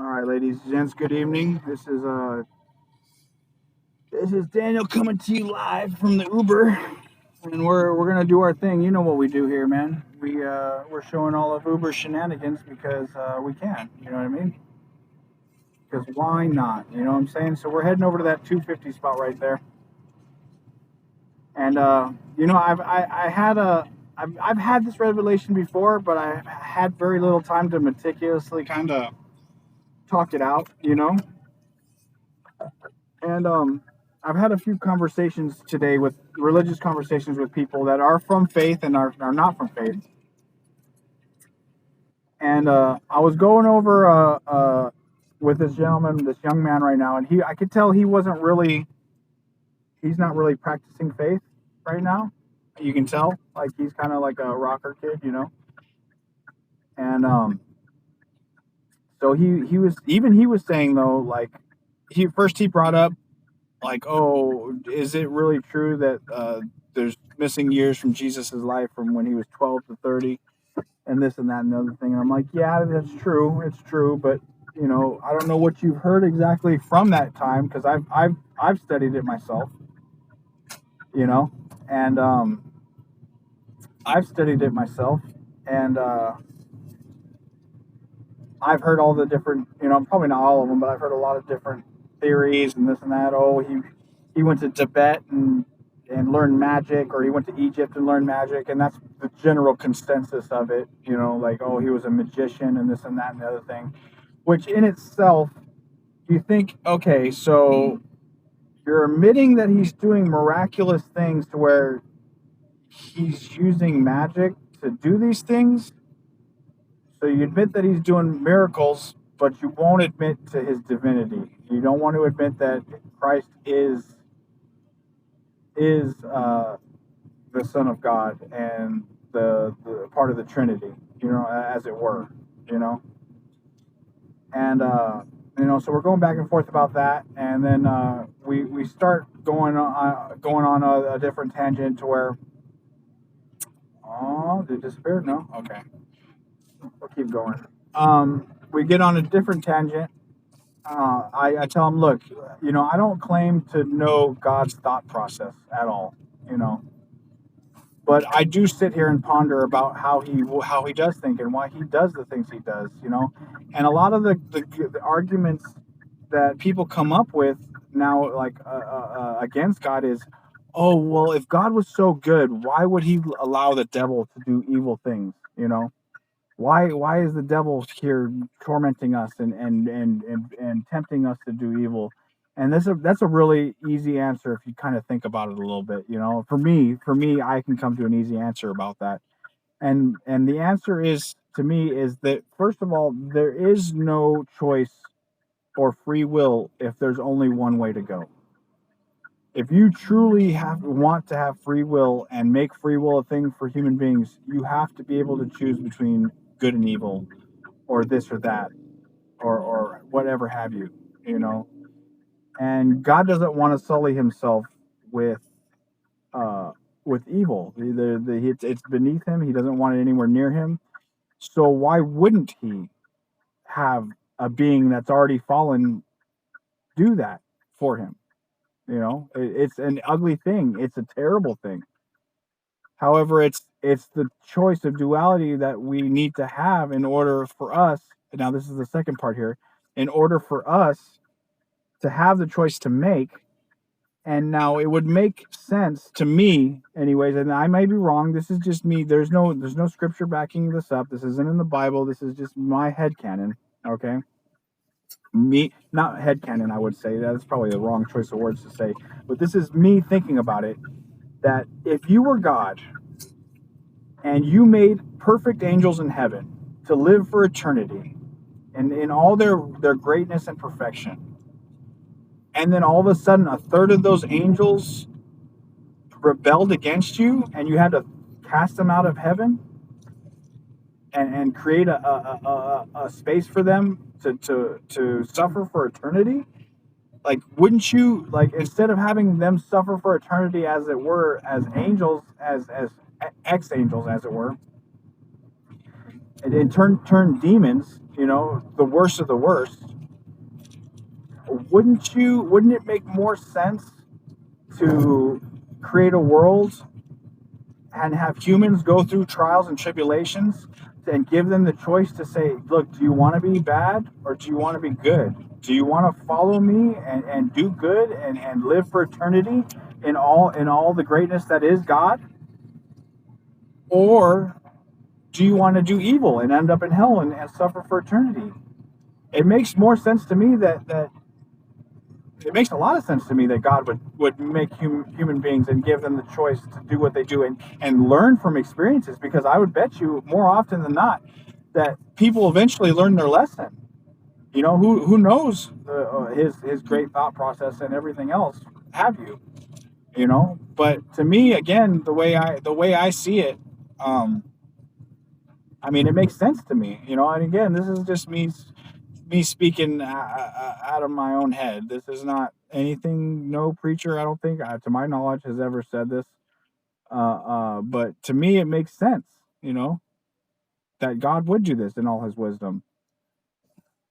All right, ladies and gents, good evening. This is Daniel coming to you live from the Uber, and we're gonna do our thing. You know what we do here, man. We're showing all of Uber shenanigans because we can. You know what I mean? Because why not? You know what I'm saying? So we're heading over to that 250 spot right there, and I've had I've had this revelation before, but I've had very little time to meticulously kind of talk it out. And I've had a few conversations today with religious conversations with people that are from faith and are not from faith. And I was going over with this gentleman, this young man right now, and I could tell he's not really practicing faith right now. You can tell, like he's kind of like a rocker kid. And so he was saying though, like he brought up like, oh, is it really true that there's missing years from Jesus's life from when he was 12 to 30 and this and that and the other thing? And I'm like, yeah, that's true. It's true. But, I don't know what you've heard exactly from that time because I've studied it myself, and I've studied it myself. And I've heard all the different, probably not all of them, but I've heard a lot of different theories and this and that. Oh, he went to Tibet and learned magic, or he went to Egypt and learned magic, and that's the general consensus of it. Like, oh, he was a magician and this and that and the other thing, which in itself, you think, okay, so you're admitting that he's doing miraculous things to where he's using magic to do these things. So you admit that he's doing miracles, but you won't admit to his divinity. You don't want to admit that Christ is the Son of God and the part of the Trinity, as it were, And so we're going back and forth about that, and then we start going on a different tangent to where, oh, did it disappear? No, okay. We'll keep going. We get on a different tangent. I tell him, look, I don't claim to know God's thought process at all, but I do sit here and ponder about how he does think and why he does the things he does, and a lot of the arguments that people come up with now, like against God, is, oh, well, if God was so good, why would he allow the devil to do evil things, Why is the devil here tormenting us and tempting us to do evil? And that's a really easy answer if you kind of think about it a little bit. For me, I can come to an easy answer about that. And the answer is, to me, is that, first of all, there is no choice or free will if there's only one way to go. If you truly want to have free will and make free will a thing for human beings, you have to be able to choose between good and evil, or this or that, or whatever have you, And God doesn't want to sully himself with evil. It's beneath him. He doesn't want it anywhere near him. So why wouldn't he have a being that's already fallen do that for him? It's an ugly thing. It's a terrible thing. However, it's the choice of duality that we need to have in order for us. Now, this is the second part here. In order for us to have the choice to make, and now it would make sense to me, anyways, and I may be wrong. This is just me. There's no scripture backing this up. This isn't in the Bible. This is just my headcanon. Okay. Me, not headcanon, I would say. That's probably the wrong choice of words to say. But this is me thinking about it, that if you were God and you made perfect angels in heaven to live for eternity and in all their greatness and perfection, and then all of a sudden a third of those angels rebelled against you and you had to cast them out of heaven and create a space for them to suffer for eternity, like, wouldn't you, like, instead of having them suffer for eternity, as it were, as angels, as ex-angels, as it were, and in turn demons, the worst of the worst, wouldn't it make more sense to create a world and have humans go through trials and tribulations and give them the choice to say, look, do you want to be bad or do you want to be good? Do you want to follow me and do good and live for eternity in all the greatness that is God? Or do you want to do evil and end up in hell and suffer for eternity? It makes more sense to me that it makes a lot of sense to me that God would make human beings and give them the choice to do what they do and learn from experiences, because I would bet you more often than not that people eventually learn their lesson. You know, who knows his great thought process and everything else, have you? You know, but to me, again, the way I see it, um, I mean, it makes sense to me. You know, and again, this is just me speaking out of my own head. This is not anything. No preacher, I don't think, to my knowledge, has ever said this. But to me, it makes sense. You know, that God would do this in all His wisdom.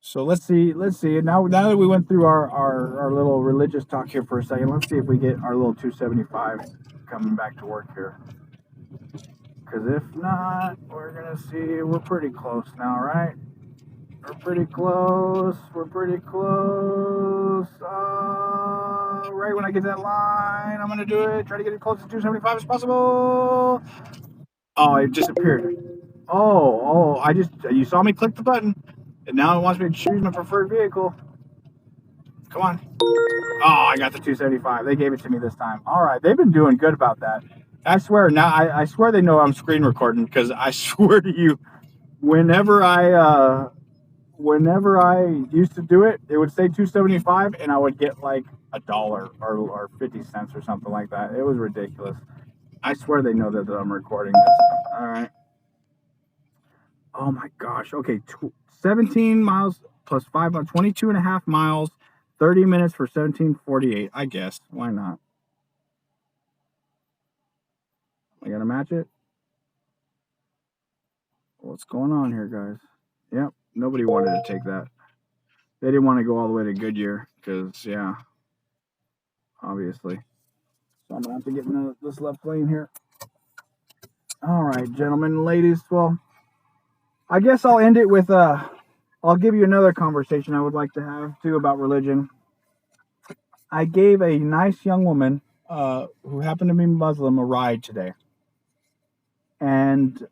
So let's see. Let's see. Now that we went through our little religious talk here for a second, let's see if we get our little 275 coming back to work here. Because if not, we're gonna see. We're pretty close now, right? We're pretty close. We're pretty close. Right when I get to that line, I'm going to do it. Try to get as close to 275 as possible. Oh, it disappeared. You saw me click the button, and now it wants me to choose my preferred vehicle. Come on. Oh, I got the 275. They gave it to me this time. All right. They've been doing good about that. I swear, now I swear they know I'm screen recording, because I swear to you, whenever I used to do it, it would say 275 and I would get like a dollar or 50 cents or something like that. It was ridiculous. I swear they know that I'm recording this. All right. Oh my gosh. Okay. 17 miles plus 5 miles, 22 and a half miles, 30 minutes for 1748. I guess. Why not? I got to match it. What's going on here, guys? Yep. Nobody wanted to take that. They didn't want to go all the way to Goodyear because, yeah, obviously. So I'm going to have to get in this left lane here. All right, gentlemen and ladies. Well, I guess I'll end it with I'll give you another conversation I would like to have too about religion. I gave a nice young woman who happened to be Muslim a ride today, and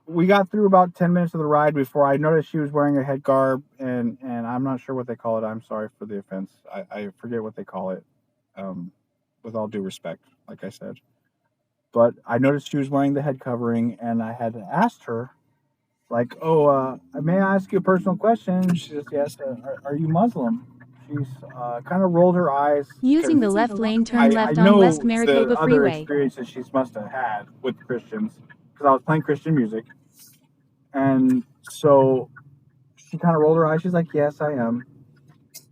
we got through about 10 minutes of the ride before I noticed she was wearing a head garb, and I'm not sure what they call it. I'm sorry for the offense. I forget what they call it. With all due respect, like I said. But I noticed she was wearing the head covering, and I had asked her, like, "Oh, may I ask you a personal question?" She says, "Yes." Are you Muslim? She's kind of rolled her eyes. Using the left lane, turn left I on know West the Maricopa other Freeway. experiences she must have had with Christians, because I was playing Christian music, and so she kind of rolled her eyes. She's like, "Yes, I am,"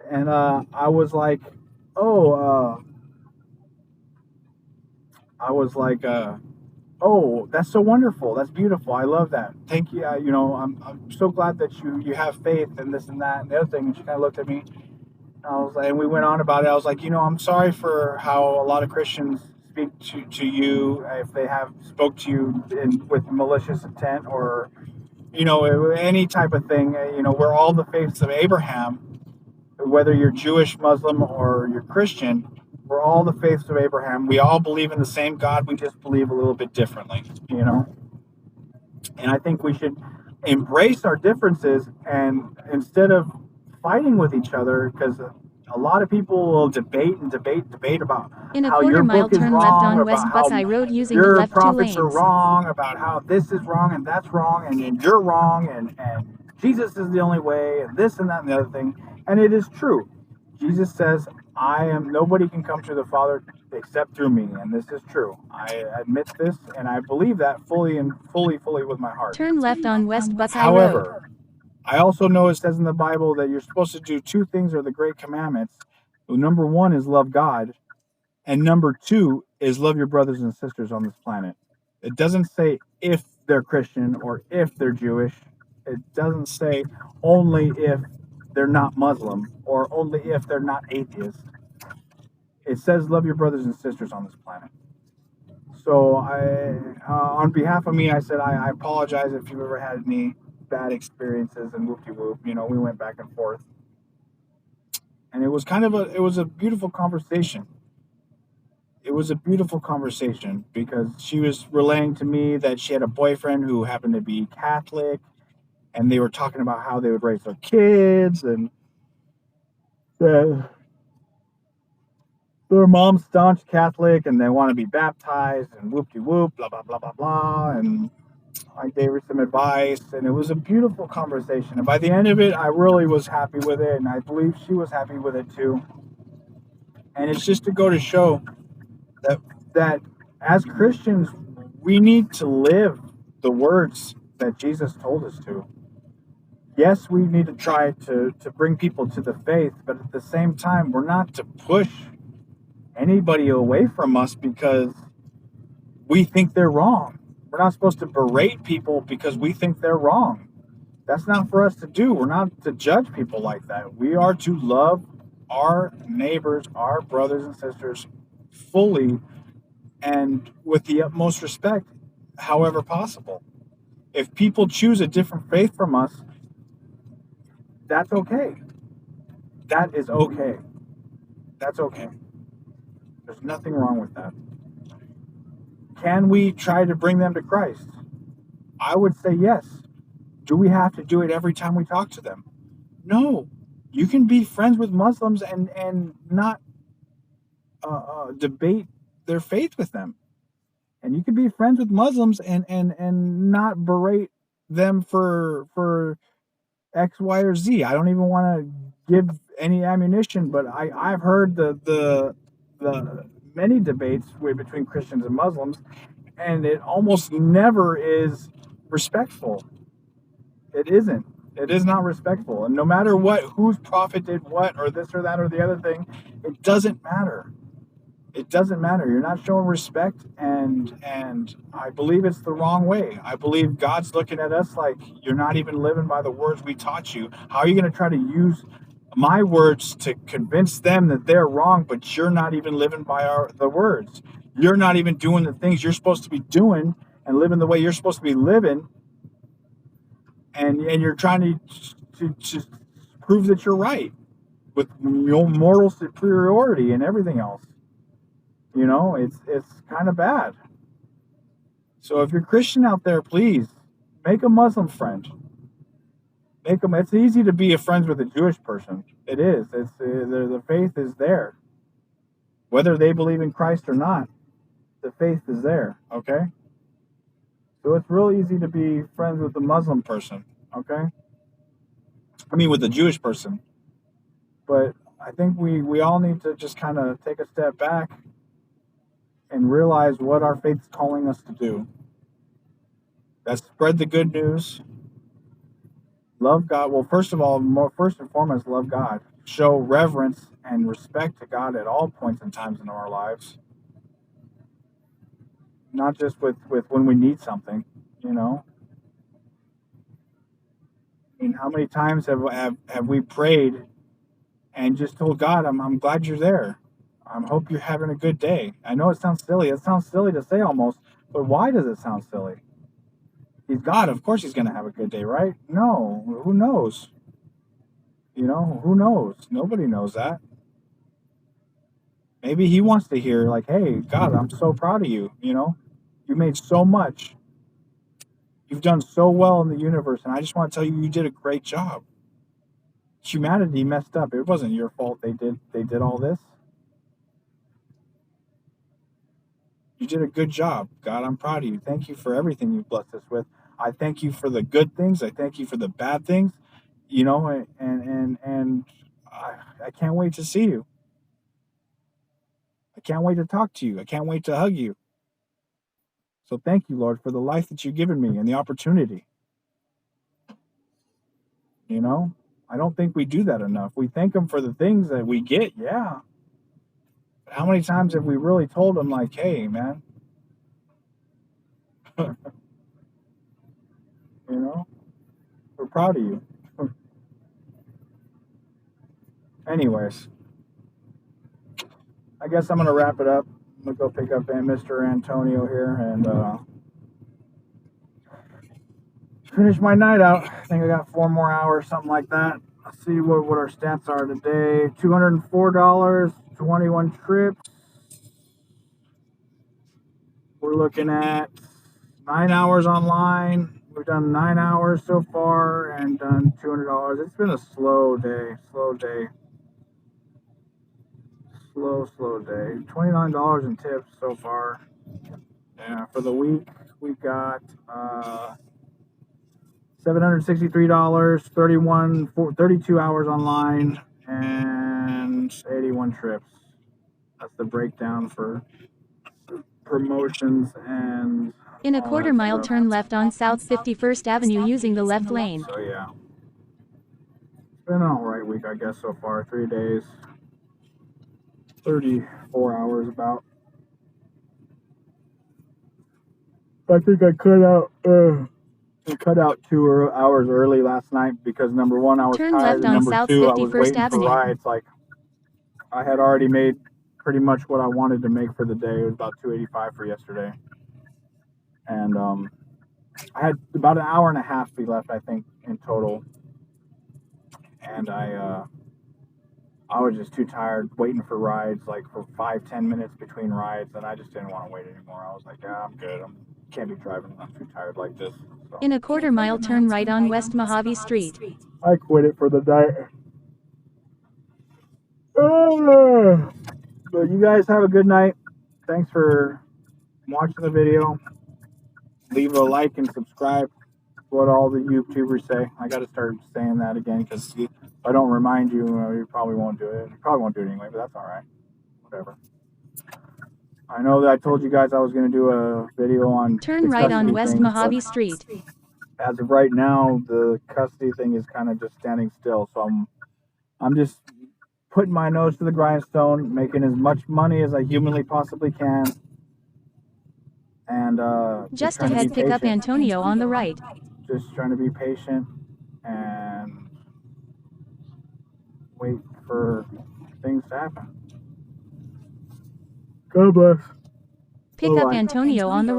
and I was like, "Oh," I was like, "Oh, that's so wonderful. That's beautiful. I love that. Thank you. You know, I'm so glad that you have faith and this and that and the other thing." And she kind of looked at me. And I was like, and we went on about it. I was like, I'm sorry for how a lot of Christians speak to you, if they have spoke to you with malicious intent, or any type of thing. We're all the faiths of Abraham, whether you're Jewish, Muslim, or you're Christian. We're all the faiths of Abraham. We all believe in the same God. We just believe a little bit differently, And I think we should embrace our differences, and instead of fighting with each other, because a lot of people will debate about In a how quarter your mile, book is turn left wrong, on about West how Buckeye Road using the your left 2 prophets are lanes. wrong, about how this is wrong and that's wrong, and you're wrong, and Jesus is the only way, and this and that and the other thing. And it is true. Jesus says, nobody can come to the Father except through me, and this is true. I admit this, and I believe that fully with my heart. Turn left on West Buckeye However, Road. I also know it says in the Bible that you're supposed to do two things are the great commandments. Number one is love God, and number two is love your brothers and sisters on this planet. It doesn't say if they're Christian or if they're Jewish. It doesn't say only if they're not Muslim, or only if they're not atheist. It says love your brothers and sisters on this planet. So on behalf of me, I said I apologize if you've ever had any bad experiences and whoop de whoop. We went back and forth, and it was a beautiful conversation. It was a beautiful conversation because she was relaying to me that she had a boyfriend who happened to be Catholic, and they were talking about how they would raise their kids, and their mom's staunch Catholic, and they want to be baptized, and whoop de whoop, blah blah blah blah blah, and I gave her some advice, and it was a beautiful conversation. And by the end of it, I really was happy with it, and I believe she was happy with it too. And it's just to go to show that that as Christians, we need to live the words that Jesus told us to. Yes, we need to try to bring people to the faith, but at the same time, we're not to push anybody away from us because we think they're wrong. We're not supposed to berate people because we think they're wrong. That's not for us to do. We're not to judge people like that. We are to love our neighbors, our brothers and sisters fully and with the utmost respect, however possible. If people choose a different faith from us, that's okay. That is okay. That's okay. There's nothing wrong with that. Can we try to bring them to Christ? I would say yes. Do we have to do it every time we talk to them? No. You can be friends with Muslims and not debate their faith with them. And you can be friends with Muslims and not berate them for X, Y, or Z. I don't even want to give any ammunition, but I've heard the many debates between Christians and Muslims, and it almost never is respectful. It isn't. It is not respectful. And no matter what, whose prophet did what, or this or that or the other thing, it doesn't matter. It doesn't matter. You're not showing respect, and I believe it's the wrong way. I believe God's looking at us like you're not even living by the words we taught you. How are you going to try to use my words to convince them that they're wrong, but you're not even living by the words? You're not even doing the things you're supposed to be doing and living the way you're supposed to be living, and you're trying to prove that you're right with moral superiority and everything else. It's kind of bad. So if you're Christian out there, please make a Muslim friend. Make them. It's easy to be a friends with a Jewish person. It is. It's the faith is there, whether they believe in Christ or not. The faith is there. Okay. So it's real easy to be friends with a Muslim person. Okay. I mean, with a Jewish person. But I think we all need to just kind of take a step back and realize what our faith's calling us to do. That's spread the good news. Love God. Well, first of all, first and foremost, love God. Show reverence and respect to God at all points and times in our lives. Not just with when we need something, you know. I mean, how many times have we prayed and just told God, I'm glad you're there. I hope you're having a good day. I know it sounds silly. It sounds silly to say almost, but why does it sound silly? He's God. Of course he's going to have a good day, right? No. Who knows? Who knows? Nobody knows that. Maybe he wants to hear, like, hey, God, I'm so proud of you. You made so much. You've done so well in the universe, and I just want to tell you, you did a great job. Humanity messed up. It wasn't your fault they did all this. You did a good job. God, I'm proud of you. Thank you for everything you've blessed us with. I thank you for the good things. I thank you for the bad things. And I can't wait to see you. I can't wait to talk to you. I can't wait to hug you. So thank you, Lord, for the life that you've given me and the opportunity. I don't think we do that enough. We thank him for the things that we get, yeah. But how many times have we really told him, like, hey, man, we're proud of you. Anyways, I guess I'm gonna wrap it up. I'm gonna go pick up Mr. Antonio here and finish my night out. I think I got 4 more hours, something like that. Let's see what our stats are today. $204, 21 trips. We're looking at 9 hours online. We've done 9 hours so far and done $200. It's been a slow day. Slow day. Slow day. $29 in tips so far. Yeah, for the week we got $763, 32 hours online, and 81 trips. That's the breakdown for promotions and In a all quarter that mile, stuff. turn left on South 51st Avenue using the left lane. So yeah, it's been an alright week, I guess, so far. 3 days, 34 hours about. I think I cut out 2 hours early last night because number one, I was Turn tired, left and on number South two, I was 51st waiting Avenue. for rides. Like I had already made pretty much what I wanted to make for the day. It was about 285 for yesterday, and I had about an hour and a half left, I think, in total, and I was just too tired waiting for rides, like for 5-10 minutes between rides, and I just didn't want to wait anymore. I was like, yeah, I'm good. I can't be driving. I'm too tired like this. So. In a quarter mile, turn right on West Mojave Street. I quit it for the night. But you guys have a good night. Thanks for watching the video. Leave a like and subscribe. What all the YouTubers say. I got to start saying that again because if I don't remind you, you probably won't do it. You probably won't do it anyway, but that's all right. Whatever. I know that I told you guys I was going to do a video on Turn right on West things, Mojave Street. as of right now, the custody thing is kind of just standing still. So I'm just putting my nose to the grindstone, making as much money as I humanly possibly can, and Just ahead, pick up Antonio on the right. Just trying to be patient and wait for things to happen. God bless. Pick up Antonio on the right.